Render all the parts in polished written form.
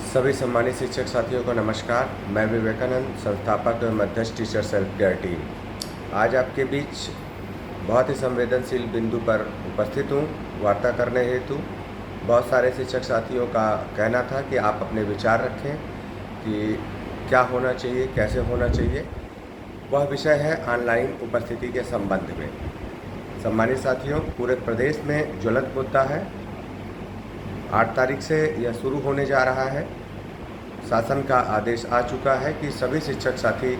सभी सम्मानित शिक्षक साथियों को नमस्कार। मैं विवेकानंद, संस्थापक एवं मध्यस्थ टीचर सेल्फ केयर टीम, आज आपके बीच बहुत ही संवेदनशील बिंदु पर उपस्थित हूँ वार्ता करने हेतु। बहुत सारे शिक्षक साथियों का कहना था कि आप अपने विचार रखें कि क्या होना चाहिए, कैसे होना चाहिए। वह विषय है ऑनलाइन उपस्थिति के संबंध में। सम्मानित साथियों, पूरे प्रदेश में ज्वलंत मुद्दा है। 8 तारीख से यह शुरू होने जा रहा है। शासन का आदेश आ चुका है कि सभी शिक्षक साथी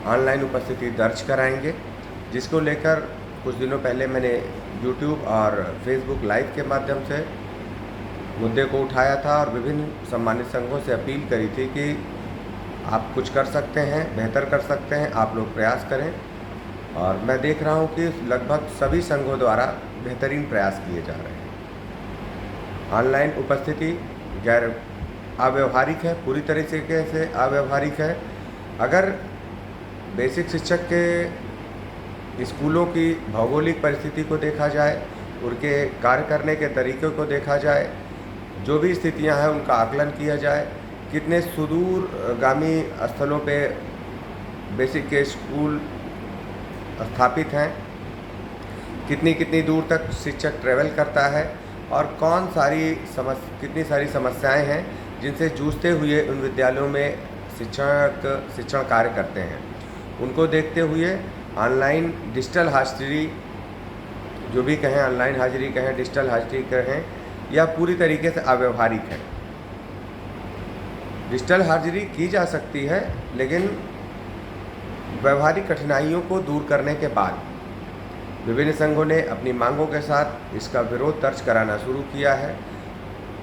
ऑनलाइन उपस्थिति दर्ज कराएंगे, जिसको लेकर कुछ दिनों पहले मैंने यूट्यूब और फेसबुक लाइव के माध्यम से मुद्दे को उठाया था और विभिन्न सम्मानित संघों से अपील करी थी कि आप कुछ कर सकते हैं, बेहतर कर सकते हैं, आप लोग प्रयास करें। और मैं देख रहा हूं कि लगभग सभी संघों द्वारा बेहतरीन प्रयास किए जा रहे हैं। ऑनलाइन उपस्थिति गैर अव्यवहारिक है, पूरी तरीके से अव्यवहारिक है। अगर बेसिक शिक्षक के स्कूलों की भौगोलिक परिस्थिति को देखा जाए, उनके कार्य करने के तरीक़ों को देखा जाए, जो भी स्थितियां हैं उनका आकलन किया जाए, कितने सुदूरगामी स्थलों पे बेसिक के स्कूल स्थापित हैं, कितनी दूर तक शिक्षक ट्रैवल करता है और कितनी सारी समस्याएं हैं जिनसे जूझते हुए उन विद्यालयों में शिक्षण कार्य करते हैं। उनको देखते हुए ऑनलाइन डिजिटल हाजिरी, जो भी कहें, ऑनलाइन हाजिरी कहें, डिजिटल हाजिरी कहें, यह पूरी तरीके से अव्यवहारिक है। डिजिटल हाजिरी की जा सकती है, लेकिन व्यवहारिक कठिनाइयों को दूर करने के बाद विभिन्न संघों ने अपनी मांगों के साथ इसका विरोध दर्ज कराना शुरू किया है।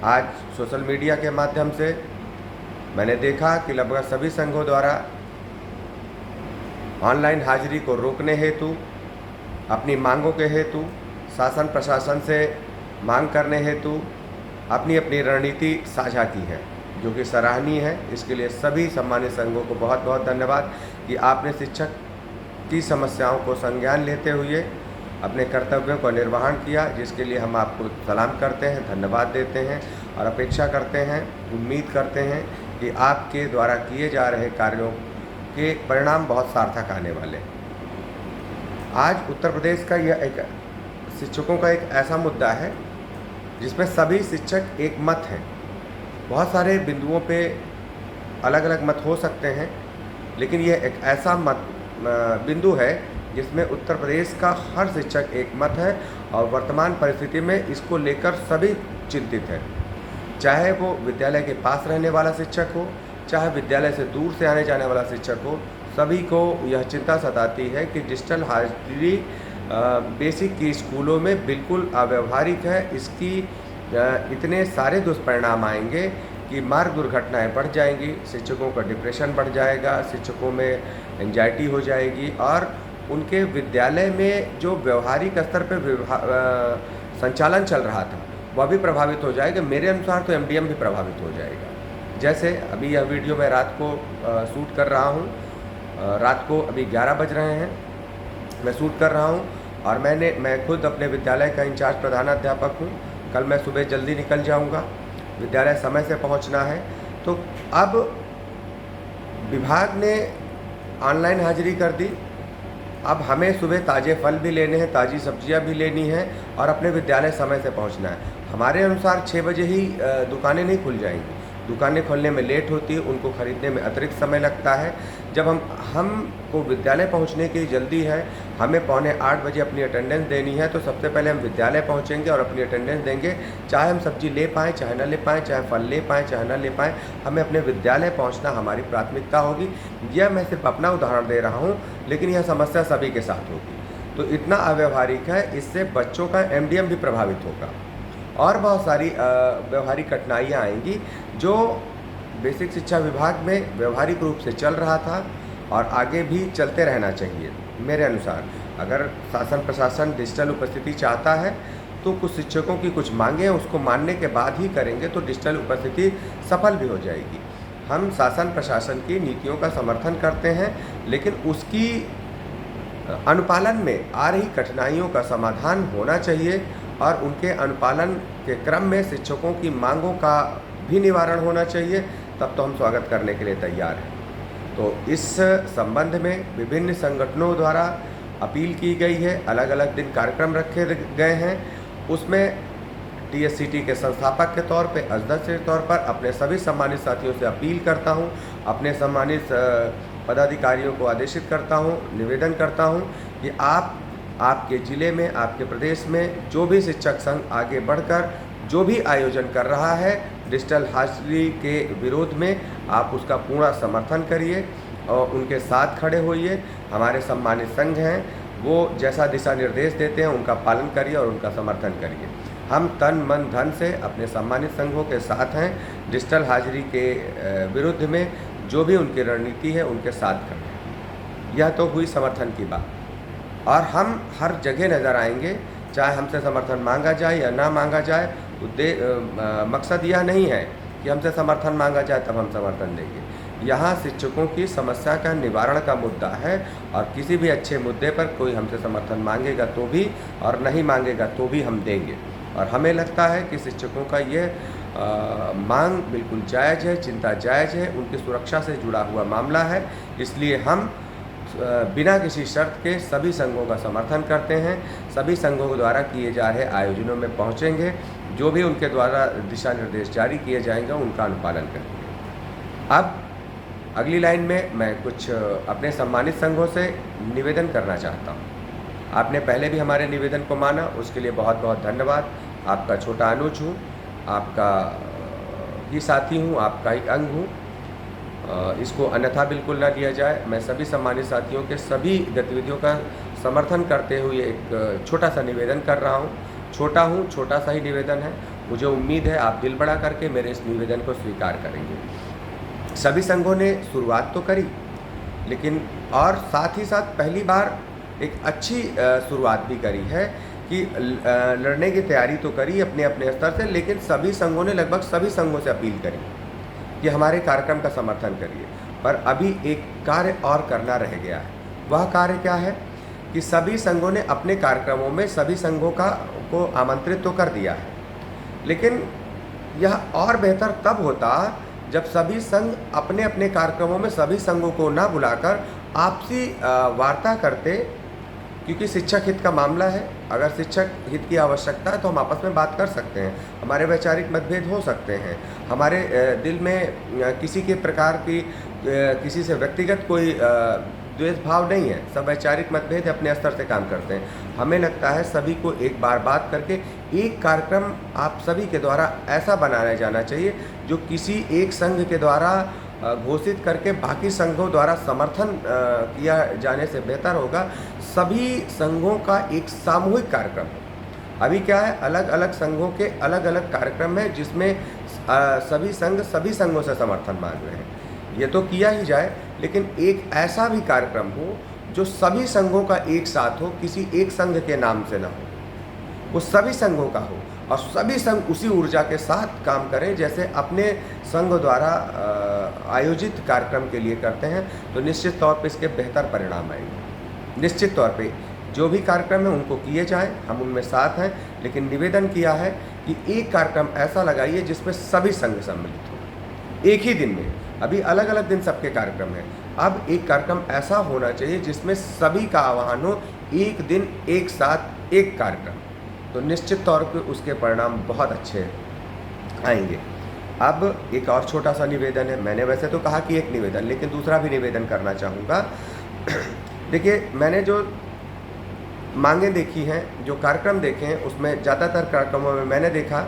आज सोशल मीडिया के माध्यम से मैंने देखा कि लगभग सभी संघों द्वारा ऑनलाइन हाजिरी को रोकने हेतु, अपनी मांगों के हेतु, शासन प्रशासन से मांग करने हेतु अपनी अपनी रणनीति साझा की है, जो कि सराहनीय है। इसके लिए सभी सम्मानित संघों को बहुत बहुत धन्यवाद कि आपने शिक्षक की समस्याओं को संज्ञान लेते हुए अपने कर्तव्यों का निर्वहन किया, जिसके लिए हम आपको सलाम करते हैं, धन्यवाद देते हैं और अपेक्षा करते हैं, उम्मीद करते हैं कि आपके द्वारा किए जा रहे कार्यों के परिणाम बहुत सार्थक आने वाले हैं। आज उत्तर प्रदेश का यह एक शिक्षकों का एक ऐसा मुद्दा है जिसमें सभी शिक्षक एक मत हैं। बहुत सारे बिंदुओं पे अलग अलग मत हो सकते हैं, लेकिन यह एक ऐसा बिंदु है जिसमें उत्तर प्रदेश का हर शिक्षक एक मत है और वर्तमान परिस्थिति में इसको लेकर सभी चिंतित हैं। चाहे वो विद्यालय के पास रहने वाला शिक्षक हो, चाहे विद्यालय से दूर से आने जाने वाला शिक्षक हो, सभी को यह चिंता सताती है कि डिजिटल हाजिरी बेसिक की स्कूलों में बिल्कुल अव्यवहारिक है। इसकी इतने सारे दुष्परिणाम आएंगे कि मार्ग दुर्घटनाएं बढ़ जाएंगी, शिक्षकों का डिप्रेशन बढ़ जाएगा, शिक्षकों में एंजाइटी हो जाएगी और उनके विद्यालय में जो व्यवहारिक स्तर पर संचालन चल रहा था वह भी प्रभावित हो जाएगा। मेरे अनुसार तो एमडीएम भी प्रभावित हो जाएगा। जैसे अभी यह वीडियो मैं रात को शूट कर रहा हूँ, रात को अभी 11 बज रहे हैं, मैं शूट कर रहा हूँ और मैं खुद अपने विद्यालय का इंचार्ज प्रधानाध्यापक हूँ। कल मैं सुबह जल्दी निकल जाऊँगा, विद्यालय समय से पहुँचना है। तो अब विभाग ने ऑनलाइन हाजिरी कर दी, अब हमें सुबह ताज़े फल भी लेने हैं, ताज़ी सब्जियां भी लेनी है और अपने विद्यालय समय से पहुंचना है। हमारे अनुसार 6 बजे ही दुकानें नहीं खुल जाएंगी, दुकानें खोलने में लेट होती है, उनको ख़रीदने में अतिरिक्त समय लगता है। जब हमको विद्यालय पहुंचने की जल्दी है, हमें 7:45 बजे अपनी अटेंडेंस देनी है, तो सबसे पहले हम विद्यालय पहुंचेंगे और अपनी अटेंडेंस देंगे। चाहे हम सब्जी ले पाएँ, चाहे ना ले पाएँ, चाहे फल ले पाएँ, चाहे ना ले पाएँ, हमें अपने विद्यालय पहुंचना हमारी प्राथमिकता होगी। यह मैं सिर्फ अपना उदाहरण दे रहा हूँ, लेकिन यह समस्या सभी के साथ होगी। तो इतना अव्यवहारिक है, इससे बच्चों का एमडीएम भी प्रभावित होगा और बहुत सारी व्यवहारिक कठिनाइयाँ आएंगी, जो बेसिक शिक्षा विभाग में व्यवहारिक रूप से चल रहा था और आगे भी चलते रहना चाहिए। मेरे अनुसार अगर शासन प्रशासन डिजिटल उपस्थिति चाहता है तो कुछ शिक्षकों की कुछ मांगें उसको मानने के बाद ही करेंगे तो डिजिटल उपस्थिति सफल भी हो जाएगी। हम शासन प्रशासन की नीतियों का समर्थन करते हैं, लेकिन उसकी अनुपालन में आ रही कठिनाइयों का समाधान होना चाहिए और उनके अनुपालन के क्रम में शिक्षकों की मांगों का भी निवारण होना चाहिए, तब तो हम स्वागत करने के लिए तैयार हैं। तो इस संबंध में विभिन्न संगठनों द्वारा अपील की गई है, अलग अलग दिन कार्यक्रम रखे गए हैं। उसमें TSCT के संस्थापक के तौर पे, अध्यक्ष के तौर पर अपने सभी सम्मानित साथियों से अपील करता हूं, अपने सम्मानित पदाधिकारियों को आदेशित करता हूं, निवेदन करता हूं कि आपके ज़िले में, आपके प्रदेश में जो भी शिक्षक संघ आगे बढ़कर जो भी आयोजन कर रहा है डिजिटल हाजिरी के विरोध में, आप उसका पूरा समर्थन करिए और उनके साथ खड़े होइए। हमारे सम्मानित संघ हैं, वो जैसा दिशा निर्देश देते हैं उनका पालन करिए और उनका समर्थन करिए। हम तन मन धन से अपने सम्मानित संघों के साथ हैं। डिजिटल हाजिरी के विरुद्ध में जो भी उनकी रणनीति है उनके साथ खड़े। यह तो हुई समर्थन की बात, और हम हर जगह नज़र आएंगे, चाहे हमसे समर्थन मांगा जाए या ना मांगा जाए। मकसद यह नहीं है कि हमसे समर्थन मांगा जाए तब हम समर्थन देंगे। यहाँ शिक्षकों की समस्या का निवारण का मुद्दा है, और किसी भी अच्छे मुद्दे पर कोई हमसे समर्थन मांगेगा तो भी और नहीं मांगेगा तो भी हम देंगे। और हमें लगता है कि शिक्षकों का ये मांग बिल्कुल जायज़ है, चिंता जायज़ है, उनकी सुरक्षा से जुड़ा हुआ मामला है। इसलिए हम बिना किसी शर्त के सभी संघों का समर्थन करते हैं। सभी संघों द्वारा किए जा रहे आयोजनों में पहुंचेंगे, जो भी उनके द्वारा दिशा निर्देश जारी किए जाएंगे उनका अनुपालन करेंगे। अब अगली लाइन में मैं कुछ अपने सम्मानित संघों से निवेदन करना चाहता हूं। आपने पहले भी हमारे निवेदन को माना, उसके लिए बहुत बहुत धन्यवाद। आपका छोटा अनुज हूँ, आपका ही साथी हूँ, आपका ही अंग हूँ। इसको अन्यथा बिल्कुल ना लिया जाए। मैं सभी सम्मानित साथियों के सभी गतिविधियों का समर्थन करते हुए एक छोटा सा निवेदन कर रहा हूँ। छोटा हूँ, छोटा सा ही निवेदन है। मुझे उम्मीद है आप दिल बड़ा करके मेरे इस निवेदन को स्वीकार करेंगे। सभी संघों ने शुरुआत तो करी, लेकिन और साथ ही साथ पहली बार एक अच्छी शुरुआत भी करी है कि लड़ने की तैयारी तो करी अपने अपने स्तर से, लेकिन सभी संघों ने, लगभग सभी संघों से अपील करी कि हमारे कार्यक्रम का समर्थन करिए। पर अभी एक कार्य और करना रह गया है। वह कार्य क्या है कि सभी संघों ने अपने कार्यक्रमों में सभी संघों को आमंत्रित तो कर दिया है, लेकिन यह और बेहतर तब होता जब सभी संघ अपने अपने कार्यक्रमों में सभी संघों को ना बुलाकर आपसी वार्ता करते, क्योंकि शिक्षक हित का मामला है। अगर शिक्षक हित की आवश्यकता है तो हम आपस में बात कर सकते हैं, हमारे वैचारिक मतभेद हो सकते हैं, हमारे दिल में किसी के प्रकार की किसी से व्यक्तिगत कोई द्वेष भाव नहीं है, सब वैचारिक मतभेद अपने स्तर से काम करते हैं। हमें लगता है सभी को एक बार बात करके एक कार्यक्रम आप सभी के द्वारा ऐसा बनाया जाना चाहिए जो किसी एक संघ के द्वारा घोषित करके बाकी संघों द्वारा समर्थन किया जाने से बेहतर होगा सभी संघों का एक सामूहिक कार्यक्रम। अभी क्या है, अलग अलग संघों के अलग अलग कार्यक्रम है जिसमें सभी संघ सभी संघों से समर्थन मांग रहे हैं। ये तो किया ही जाए, लेकिन एक ऐसा भी कार्यक्रम हो जो सभी संघों का एक साथ हो, किसी एक संघ के नाम से ना हो, वो सभी संघों का हो और सभी संघ उसी ऊर्जा के साथ काम करें जैसे अपने संघ द्वारा आयोजित कार्यक्रम के लिए करते हैं। तो निश्चित तौर पे इसके बेहतर परिणाम आएंगे। निश्चित तौर पे जो भी कार्यक्रम है उनको किए जाएं, हम उनमें साथ हैं, लेकिन निवेदन किया है कि एक कार्यक्रम ऐसा लगाइए जिसमें सभी संघ सम्मिलित हो एक ही दिन में। अभी अलग अलग दिन सबके कार्यक्रम हैं, अब एक कार्यक्रम ऐसा होना चाहिए जिसमें सभी का आह्वान हो, एक दिन एक साथ एक कार्यक्रम, तो निश्चित तौर पे उसके परिणाम बहुत अच्छे आएंगे। अब एक और छोटा सा निवेदन है। मैंने वैसे तो कहा कि एक निवेदन, लेकिन दूसरा भी निवेदन करना चाहूँगा। देखिए, मैंने जो मांगें देखी हैं, जो कार्यक्रम देखे हैं, उसमें ज़्यादातर कार्यक्रमों में मैंने देखा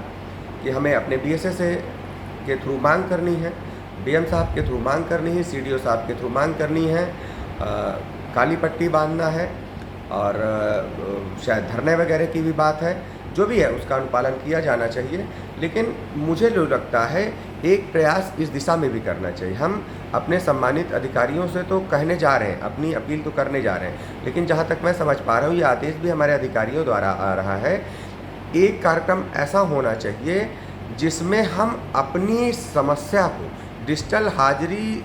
कि हमें अपने BSS के थ्रू मांग करनी है, DM साहब के थ्रू मांग करनी है, CDO साहब के थ्रू मांग करनी है, काली पट्टी बांधना है और शायद धरने वगैरह की भी बात है। जो भी है उसका अनुपालन किया जाना चाहिए, लेकिन मुझे जो लगता है एक प्रयास इस दिशा में भी करना चाहिए। हम अपने सम्मानित अधिकारियों से तो कहने जा रहे हैं, अपनी अपील तो करने जा रहे हैं, लेकिन जहाँ तक मैं समझ पा रहा हूँ ये आदेश भी हमारे अधिकारियों द्वारा आ रहा है। एक कार्यक्रम ऐसा होना चाहिए जिसमें हम अपनी समस्या को, डिजिटल हाजिरी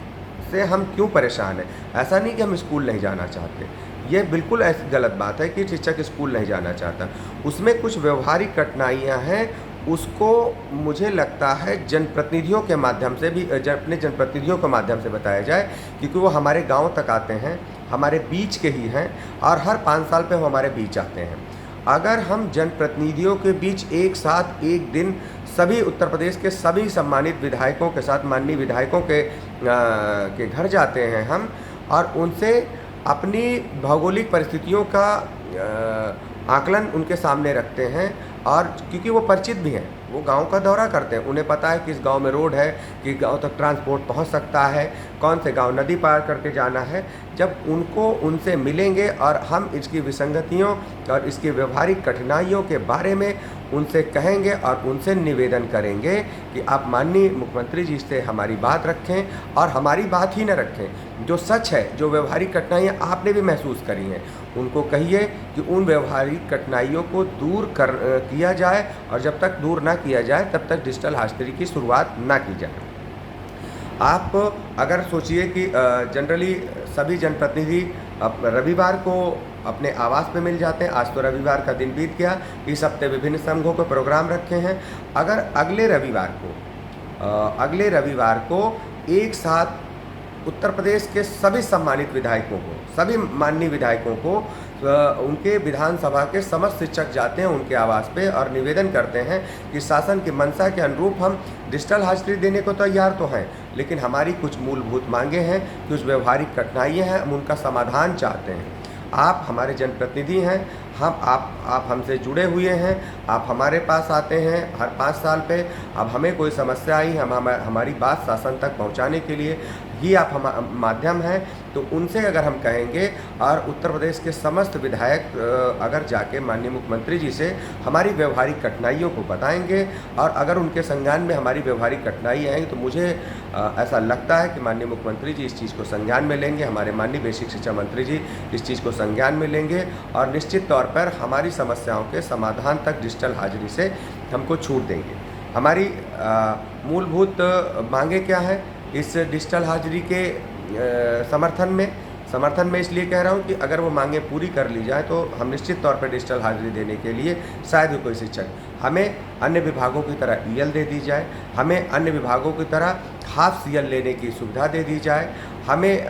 से हम क्यों परेशान हैं, ऐसा नहीं कि हम स्कूल नहीं जाना चाहते, ये बिल्कुल ऐसी गलत बात है कि शिक्षक स्कूल नहीं जाना चाहता। उसमें कुछ व्यवहारिक कठिनाइयाँ हैं, उसको मुझे लगता है जनप्रतिनिधियों के माध्यम से भी अपने जनप्रतिनिधियों के माध्यम से बताया जाए, क्योंकि वो हमारे गांव तक आते हैं, हमारे बीच के ही हैं और हर 5 साल पे वो हमारे बीच आते हैं। अगर हम जनप्रतिनिधियों के बीच एक साथ एक दिन सभी उत्तर प्रदेश के सभी सम्मानित विधायकों के साथ, माननीय विधायकों के घर जाते हैं हम और उनसे अपनी भौगोलिक परिस्थितियों का आकलन उनके सामने रखते हैं, और क्योंकि वो परिचित भी हैं, वो गांव का दौरा करते हैं, उन्हें पता है किस गांव में रोड है, किस गांव तक ट्रांसपोर्ट पहुंच सकता है, कौन से गांव नदी पार करके जाना है। जब उनसे मिलेंगे और हम इसकी विसंगतियों और इसकी व्यवहारिक कठिनाइयों के बारे में उनसे कहेंगे और उनसे निवेदन करेंगे कि आप माननीय मुख्यमंत्री जी से हमारी बात रखें और हमारी बात ही न रखें, जो सच है, जो व्यवहारिक कठिनाइयाँ आपने भी महसूस करी हैं, उनको कहिए कि उन व्यवहारिक कठिनाइयों को दूर किया जाए, और जब तक दूर ना किया जाए तब तक डिजिटल हाजिरी की शुरुआत ना की जाए। आप अगर सोचिए कि जनरली सभी जनप्रतिनिधि रविवार को अपने आवास पे मिल जाते हैं। आज तो रविवार का दिन बीत गया, इस हफ्ते विभिन्न संघों के प्रोग्राम रखे हैं। अगर अगले रविवार को एक साथ उत्तर प्रदेश के सभी सम्मानित विधायकों को, सभी माननीय विधायकों को उनके विधानसभा के समस्त शिक्षक जाते हैं उनके आवास पे और निवेदन करते हैं कि शासन की मंशा के अनुरूप हम डिजिटल हाजिरी देने को तैयार तो हैं, लेकिन हमारी कुछ मूलभूत मांगे हैं, कुछ व्यवहारिक कठिनाइयाँ हैं, हम उनका समाधान चाहते हैं। आप हमारे जनप्रतिनिधि हैं, आप हमसे जुड़े हुए हैं, आप हमारे पास आते हैं हर 5 साल पे। अब हमें कोई समस्या आई, हमारी बात शासन तक पहुंचाने के लिए ही आप माध्यम हैं, तो उनसे अगर हम कहेंगे और उत्तर प्रदेश के समस्त विधायक अगर जाके माननीय मुख्यमंत्री जी से हमारी व्यवहारिक कठिनाइयों को बताएंगे और अगर उनके संज्ञान में हमारी व्यवहारिक कठिनाई आएंगी, तो मुझे ऐसा लगता है कि माननीय मुख्यमंत्री जी इस चीज़ को संज्ञान में लेंगे, हमारे माननीय बेसिक शिक्षा मंत्री जी इस चीज़ को संज्ञान में लेंगे और निश्चित तौर पर हमारी समस्याओं के समाधान तक डिजिटल हाजिरी से हमको छूट देंगे। हमारी मूलभूत मांगे क्या है इस डिजिटल हाजिरी के समर्थन में इसलिए कह रहा हूँ कि अगर वो मांगे पूरी कर ली जाए तो हम निश्चित तौर पर डिजिटल हाजिरी देने के लिए शायद ही कोई शिक्षक, हमें अन्य विभागों की तरह ईएल दे दी जाए, हमें अन्य विभागों की तरह हाफ सीएल लेने की सुविधा दे दी जाए, हमें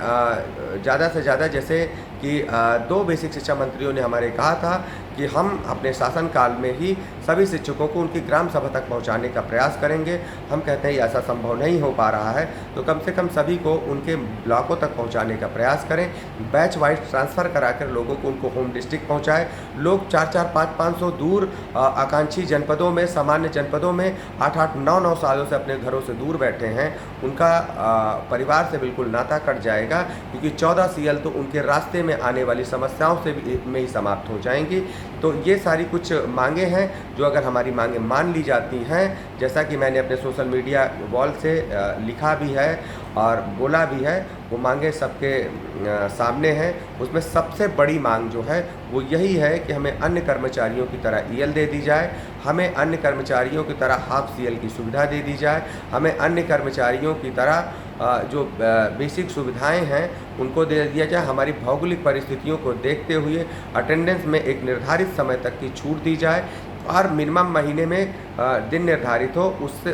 ज़्यादा से ज़्यादा, जैसे कि 2 बेसिक शिक्षा मंत्रियों ने हमारे कहा था कि हम अपने शासनकाल में ही सभी शिक्षकों को उनकी ग्राम सभा तक पहुंचाने का प्रयास करेंगे। हम कहते हैं ऐसा संभव नहीं हो पा रहा है, तो कम से कम सभी को उनके ब्लॉकों तक पहुंचाने का प्रयास करें, बैच वाइज ट्रांसफ़र कराकर लोगों को उनको होम डिस्ट्रिक्ट पहुंचाएं। लोग 4-4, 500 दूर आकांक्षी जनपदों में, सामान्य जनपदों में 8-8, 9-9 सालों से अपने घरों से दूर बैठे हैं, उनका परिवार से बिल्कुल नाता कट जाएगा, क्योंकि 14 सीएल तो उनके रास्ते में आने वाली समस्याओं से में ही समाप्त हो जाएंगी। तो ये सारी कुछ मांगे हैं जो अगर हमारी मांगे मान ली जाती हैं, जैसा कि मैंने अपने सोशल मीडिया वॉल से लिखा भी है और बोला भी है, वो मांगे सबके सामने हैं। उसमें सबसे बड़ी मांग जो है वो यही है कि हमें अन्य कर्मचारियों की तरह ईएल दे दी जाए, हमें अन्य कर्मचारियों की तरह हाफ सीएल की सुविधा दे दी जाए, हमें अन्य कर्मचारियों की तरह जो बेसिक सुविधाएं हैं उनको दे दिया जाए। हमारी भौगोलिक परिस्थितियों को देखते हुए अटेंडेंस में एक निर्धारित समय तक की छूट दी जाए और मिनिमम महीने में दिन निर्धारित हो, उससे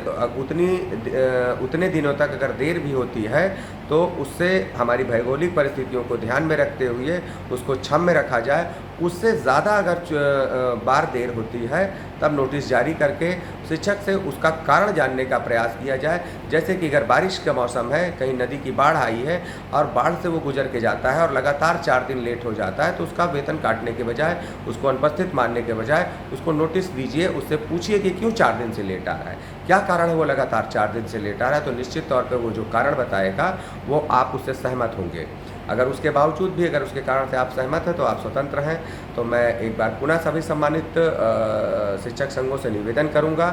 उतने दिनों तक अगर देर भी होती है तो उससे हमारी भौगोलिक परिस्थितियों को ध्यान में रखते हुए उसको क्षम में रखा जाए। उससे ज़्यादा अगर बार देर होती है तब नोटिस जारी करके शिक्षक से उसका कारण जानने का प्रयास किया जाए। जैसे कि अगर बारिश का मौसम है, कहीं नदी की बाढ़ आई है और बाढ़ से वो गुजर के जाता है और लगातार 4 दिन लेट हो जाता है, तो उसका वेतन काटने के बजाय, उसको अनुपस्थित मानने के बजाय उसको नोटिस दीजिए, उससे पूछिए कि क्यों 4 दिन से लेट आ रहा है, क्या कारण है वो लगातार 4 दिन से लेट आ रहा है। तो निश्चित तौर पर वो जो कारण बताएगा वो आप उससे सहमत होंगे। अगर उसके बावजूद भी अगर उसके कारण से आप सहमत हैं तो आप स्वतंत्र हैं। तो मैं एक बार पुनः सभी सम्मानित शिक्षक संघों से निवेदन करूंगा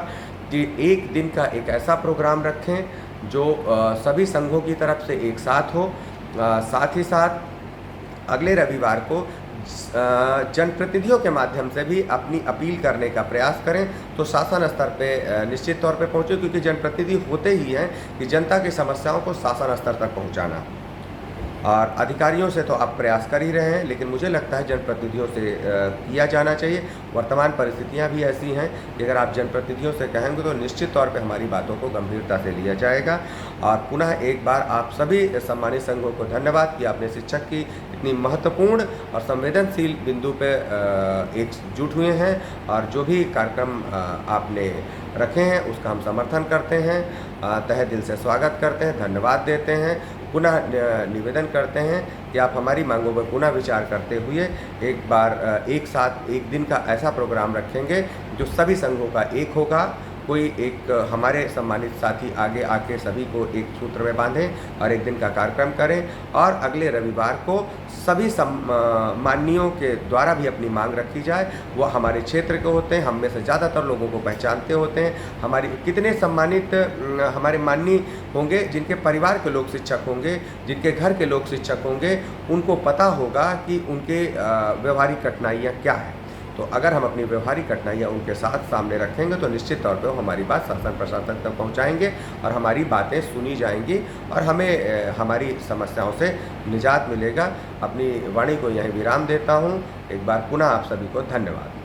कि एक दिन का एक ऐसा प्रोग्राम रखें जो सभी संघों की तरफ से एक साथ हो। साथ ही साथ अगले रविवार को जनप्रतिनिधियों के माध्यम से भी अपनी अपील करने का प्रयास करें, तो शासन स्तर पे निश्चित तौर पे पहुँचे, क्योंकि जनप्रतिनिधि होते ही हैं कि जनता की समस्याओं को शासन स्तर तक पहुँचाना। और अधिकारियों से तो आप प्रयास कर ही रहे हैं, लेकिन मुझे लगता है जनप्रतिनिधियों से किया जाना चाहिए। वर्तमान परिस्थितियां भी ऐसी हैं कि अगर आप जनप्रतिनिधियों से कहेंगे तो निश्चित तौर पे हमारी बातों को गंभीरता से लिया जाएगा। और पुनः एक बार आप सभी सम्मानित संघों को धन्यवाद कि आपने शिक्षक की इतनी महत्वपूर्ण और संवेदनशील बिंदु पे एकजुट हुए हैं, और जो भी कार्यक्रम आपने रखे हैं उसका हम समर्थन करते हैं, तहे दिल से स्वागत करते हैं, धन्यवाद देते हैं। पुनः निवेदन करते हैं कि आप हमारी मांगों पर पुनः विचार करते हुए एक बार एक साथ एक दिन का ऐसा प्रोग्राम रखेंगे जो सभी संघों का एक होगा। कोई एक हमारे सम्मानित साथी आगे आके सभी को एक सूत्र में बांधें और एक दिन का कार्यक्रम करें, और अगले रविवार को सभी सम्मानियों के द्वारा भी अपनी मांग रखी जाए। वो हमारे क्षेत्र के होते हैं, हम में से ज़्यादातर लोगों को पहचानते होते हैं। हमारी कितने सम्मानित हमारे माननीय होंगे जिनके परिवार के लोग शिक्षक होंगे, जिनके घर के लोग शिक्षक होंगे, उनको पता होगा कि उनके व्यवहारिक कठिनाइयाँ क्या हैं। तो अगर हम अपनी व्यवहारिक कठिनाइयाँ उनके साथ सामने रखेंगे तो निश्चित तौर पे वो हमारी बात शासन प्रशासन तक पहुँचाएंगे और हमारी बातें सुनी जाएंगी और हमें हमारी समस्याओं से निजात मिलेगा। अपनी वाणी को यहीं विराम देता हूँ। एक बार पुनः आप सभी को धन्यवाद।